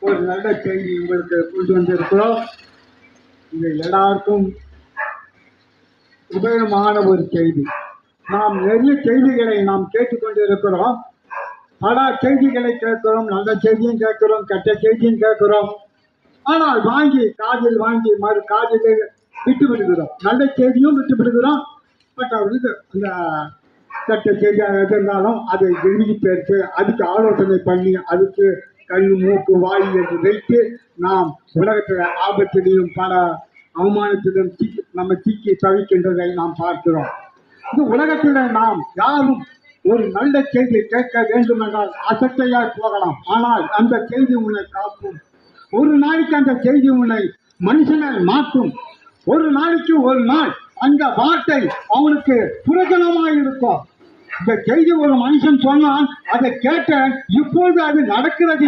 ஒரு நல்ல செய்தி உங்களுக்கு கொண்டு வந்திருக்கிறோம். இது எல்லாருக்கும் உபயோகமான ஒரு செய்தி. நாம் நிறைய செய்திகளை நாம் கேட்டுக்கொண்டிருக்கிறோம். பல செய்திகளை கேட்கிறோம், நல்ல செய்தியும் கேட்கிறோம், கெட்ட செய்தியும் கேட்கிறோம். ஆனால் காதில் வாங்கி மறு காதில் விட்டு விடுகிறோம். நல்ல செய்தியும் விட்டு விடுகிறோம். பட் அவருக்கு அந்த கெட்ட செய்தியாக இருந்தாலும் அதை விரும்பி பேர்த்து அதுக்கு ஆலோசனை பண்ணி அதுக்கு கண் மூக்கு வாய் என்று வைத்து நாம் உலகத்தில் ஆபத்திலையும் பல அவமானத்திலும் நம்ம சிக்கி தவிக்கின்றதை நாம் பார்க்கிறோம். இந்த உலகத்தில் நாம் யாரும் ஒரு நல்ல செய்தி கேட்க வேண்டும் என்றால் அசட்டையாய் போகலாம். ஆனால் அந்த செய்தி உன்னை காக்கும். ஒரு நாளைக்கு அந்த செய்தி உன்னை மனுஷனை மாற்றும். ஒரு நாளைக்கு ஒரு நாள் அந்த வார்த்தை அவனுக்கு புரோஜனமாக இருக்கும். இந்த செய்தி ஒரு மனுஷன் சொன்னால் அதை கேட்ட இப்போது அது நடக்கிறது